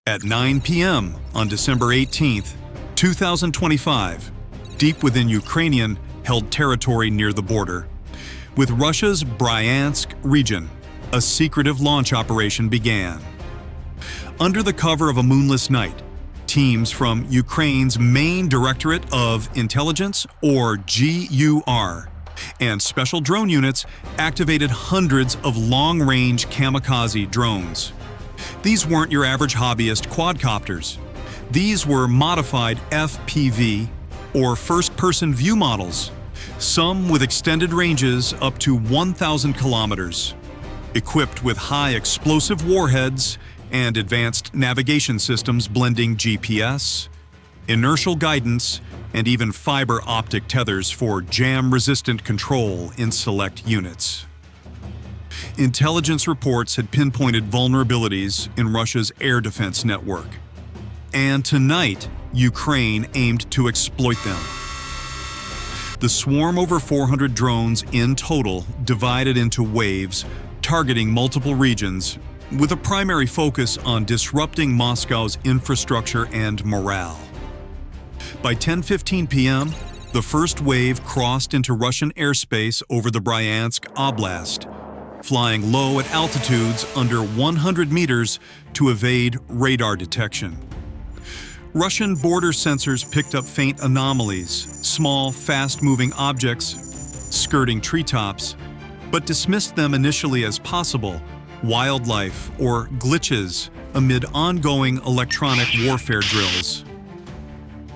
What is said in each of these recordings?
At 9 p.m. on December 18, 2025, deep within Ukrainian-held territory near the border, with Russia's Bryansk region, a secretive launch operation began. Under the cover of a moonless night, teams from Ukraine's main Directorate of Intelligence, or GUR, and special drone units activated hundreds of long-range kamikaze drones. These weren't your average hobbyist quadcopters. These were modified FPV, or first-person view models, some with extended ranges up to 1,000 kilometers, equipped with high explosive warheads and advanced navigation systems blending GPS, inertial guidance, and even fiber optic tethers for jam-resistant control in select units. Intelligence reports had pinpointed vulnerabilities in Russia's air defense network, and tonight, Ukraine aimed to exploit them. The swarm, over 400 drones in total, divided into waves, targeting multiple regions, with a primary focus on disrupting Moscow's infrastructure and morale. By 10:15 p.m., the first wave crossed into Russian airspace over the Bryansk Oblast, flying low at altitudes under 100 meters to evade radar detection. Russian border sensors picked up faint anomalies, small, fast-moving objects skirting treetops, but dismissed them initially as possible wildlife or glitches amid ongoing electronic warfare drills.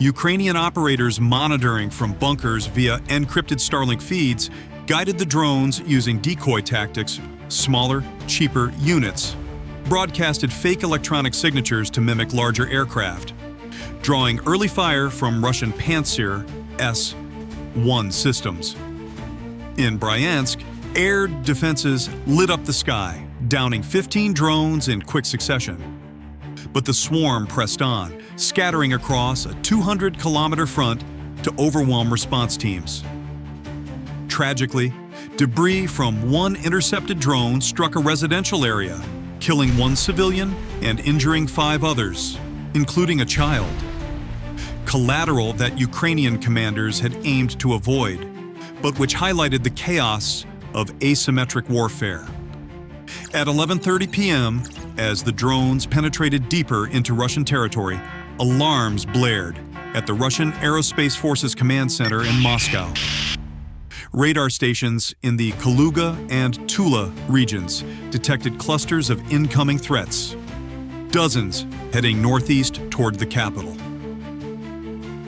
Ukrainian operators monitoring from bunkers via encrypted Starlink feeds guided the drones using decoy tactics. Smaller, cheaper units broadcasted fake electronic signatures to mimic larger aircraft, drawing early fire from Russian Pantsir S-1 systems. In Bryansk, air defenses lit up the sky, downing 15 drones in quick succession. But the swarm pressed on, scattering across a 200-kilometer front to overwhelm response teams. Tragically, debris from one intercepted drone struck a residential area, killing one civilian and injuring 5 others, including a child. Collateral that Ukrainian commanders had aimed to avoid, but which highlighted the chaos of asymmetric warfare. At 11:30 p.m., as the drones penetrated deeper into Russian territory, alarms blared at the Russian Aerospace Forces Command Center in Moscow. Radar stations in the Kaluga and Tula regions detected clusters of incoming threats, dozens heading northeast toward the capital.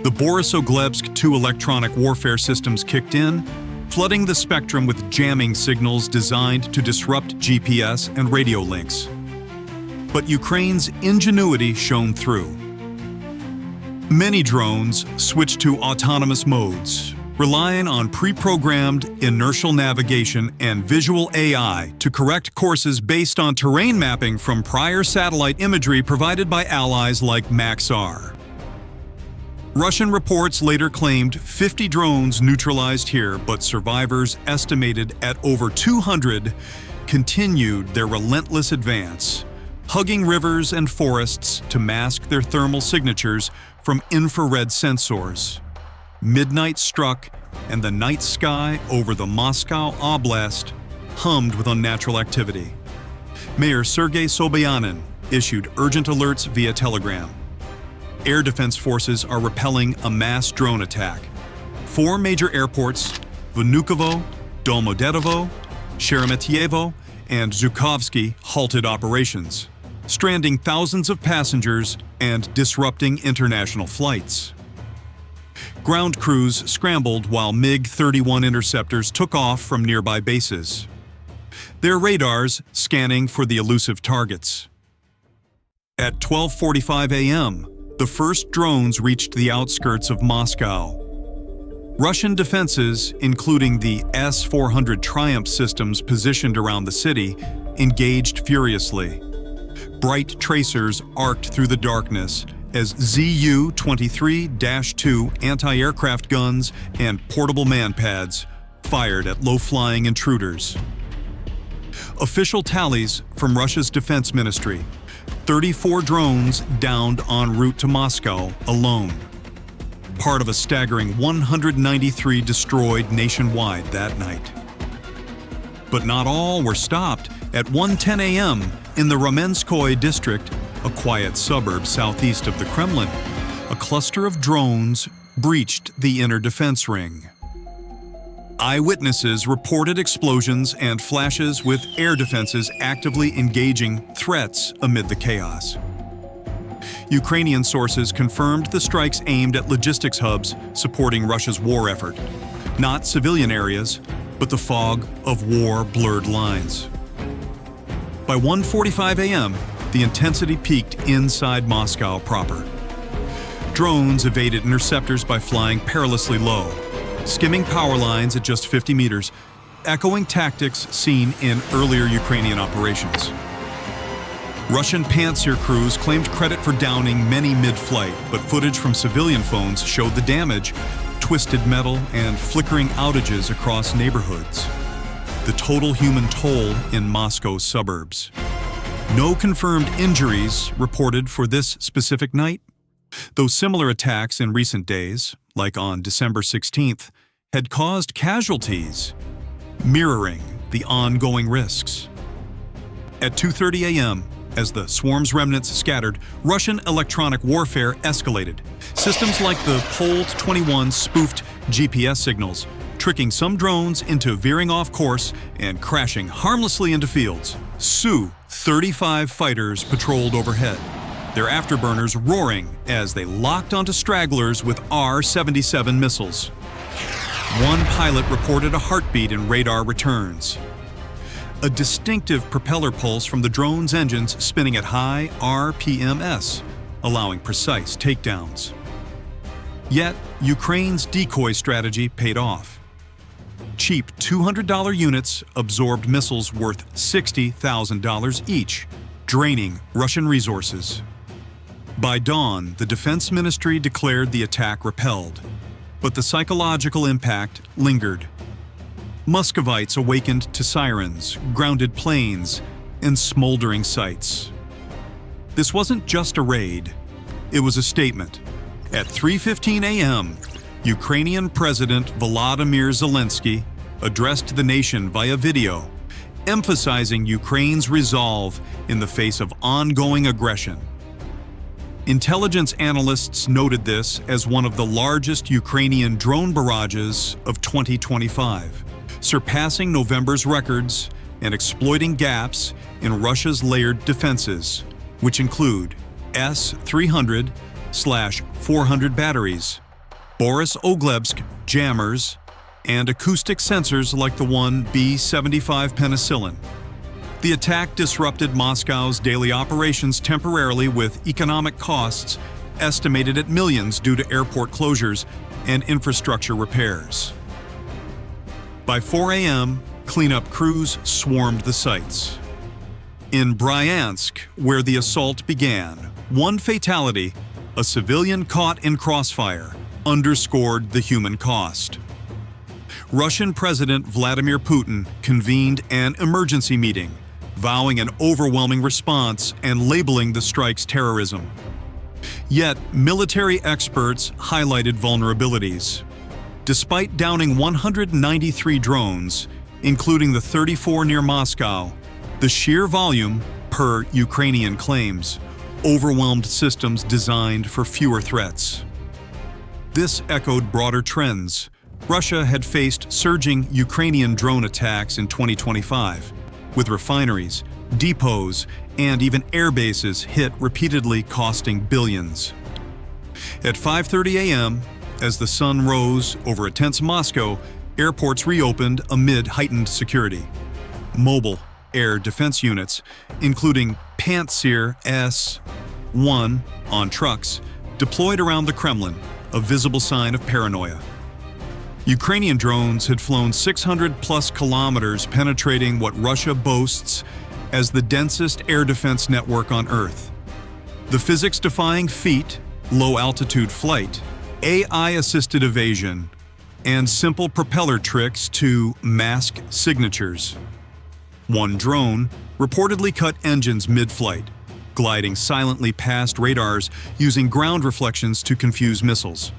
The Borisogledsk 2 electronic warfare systems kicked in, flooding the spectrum with jamming signals designed to disrupt GPS and radio links. But Ukraine's ingenuity shone through. Many drones switched to autonomous modes, relying on pre-programmed inertial navigation and visual AI to correct courses based on terrain mapping from prior satellite imagery provided by allies like Maxar. Russian reports later claimed 50 drones neutralized here, but survivors estimated at over 200 continued their relentless advance, hugging rivers and forests to mask their thermal signatures from infrared sensors. Midnight struck, and the night sky over the Moscow Oblast hummed with unnatural activity. Mayor Sergei Sobyanin issued urgent alerts via telegram. Air defense forces are repelling a mass drone attack. 4 major airports, Vnukovo, Domodedovo, Sheremetyevo, and Zhukovsky, halted operations, stranding thousands of passengers and disrupting international flights. Ground crews scrambled while MiG-31 interceptors took off from nearby bases, their radars scanning for the elusive targets. At 12:45 a.m., the first drones reached the outskirts of Moscow. Russian defenses, including the S-400 Triumph systems positioned around the city, engaged furiously. Bright tracers arced through the darkness as Zu-23-2 anti-aircraft guns and portable manpads fired at low-flying intruders. Official tallies from Russia's defense ministry 34 drones downed en route to Moscow alone. Part of a staggering 193 destroyed nationwide that night. But not all were stopped. At 1:10 a.m. in the Ramenskoye district, a quiet suburb southeast of the Kremlin, a cluster of drones breached the inner defense ring. Eyewitnesses reported explosions and flashes with air defenses actively engaging threats amid the chaos. Ukrainian sources confirmed the strikes aimed at logistics hubs supporting Russia's war effort, not civilian areas, but the fog of war blurred lines. By 1:45 a.m., the intensity peaked inside Moscow proper. Drones evaded interceptors by flying perilously low, skimming power lines at just 50 meters, echoing tactics seen in earlier Ukrainian operations. Russian Pantsir crews claimed credit for downing many mid-flight, but footage from civilian phones showed the damage, twisted metal, and flickering outages across neighborhoods. The total human toll in Moscow's suburbs. No confirmed injuries reported for this specific night, though similar attacks in recent days, like on December 16th, had caused casualties, mirroring the ongoing risks. At 2:30 a.m., as the swarm's remnants scattered, Russian electronic warfare escalated. Systems like the Polt-21 spoofed GPS signals, tricking some drones into veering off course and crashing harmlessly into fields. Su-35 fighters patrolled overhead, their afterburners roaring as they locked onto stragglers with R-77 missiles. One pilot reported a heartbeat in radar returns. A distinctive propeller pulse from the drone's engines spinning at high RPMs, allowing precise takedowns. Yet, Ukraine's decoy strategy paid off. Cheap $200 units absorbed missiles worth $60,000 each, draining Russian resources. By dawn, the Defense Ministry declared the attack repelled, but the psychological impact lingered. Muscovites awakened to sirens, grounded planes, and smoldering sites. This wasn't just a raid, it was a statement. At 3:15 a.m., Ukrainian President Volodymyr Zelensky addressed the nation via video, emphasizing Ukraine's resolve in the face of ongoing aggression. Intelligence analysts noted this as one of the largest Ukrainian drone barrages of 2025, surpassing November's records and exploiting gaps in Russia's layered defenses, which include S-300/400 batteries, Boris Oglebsk jammers, and acoustic sensors like the one B-75 penicillin. The attack disrupted Moscow's daily operations temporarily, with economic costs estimated at millions due to airport closures and infrastructure repairs. By 4 a.m., cleanup crews swarmed the sites. In Bryansk, where the assault began, one fatality, a civilian caught in crossfire, underscored the human cost. Russian President Vladimir Putin convened an emergency meeting, vowing an overwhelming response and labeling the strikes terrorism. Yet, military experts highlighted vulnerabilities. Despite downing 193 drones, including the 34 near Moscow, the sheer volume, per Ukrainian claims, overwhelmed systems designed for fewer threats. This echoed broader trends. Russia had faced surging Ukrainian drone attacks in 2025, with refineries, depots, and even airbases hit repeatedly, costing billions. At 5:30 a.m., as the sun rose over a tense Moscow, airports reopened amid heightened security. Mobile air defense units, including Pantsir S-1 on trucks, deployed around the Kremlin, a visible sign of paranoia. Ukrainian drones had flown 600-plus kilometers, penetrating what Russia boasts as the densest air defense network on Earth. The physics-defying feat, low-altitude flight, AI-assisted evasion, and simple propeller tricks to mask signatures. One drone reportedly cut engines mid-flight, gliding silently past radars using ground reflections to confuse missiles.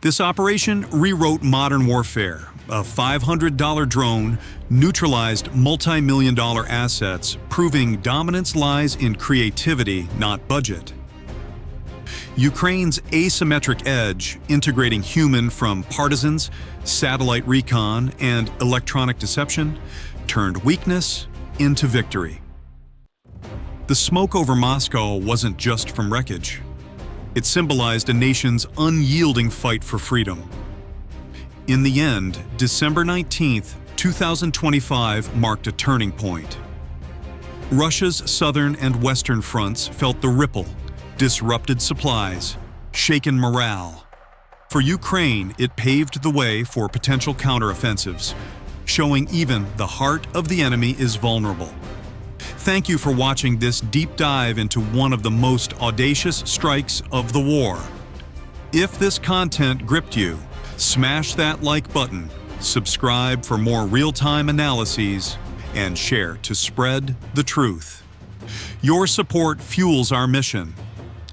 This operation rewrote modern warfare. A $500 drone neutralized multi-million-dollar assets, proving dominance lies in creativity, not budget. Ukraine's asymmetric edge, integrating human from partisans, satellite recon, and electronic deception, turned weakness into victory. The smoke over Moscow wasn't just from wreckage. It symbolized a nation's unyielding fight for freedom. In the end, December 19, 2025 marked a turning point. Russia's southern and western fronts felt the ripple, disrupted supplies, shaken morale. For Ukraine, it paved the way for potential counteroffensives, showing even the heart of the enemy is vulnerable. Thank you for watching this deep dive into one of the most audacious strikes of the war. If this content gripped you, smash that like button, subscribe for more real-time analyses, and share to spread the truth. Your support fuels our mission.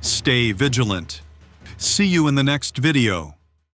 Stay vigilant. See you in the next video.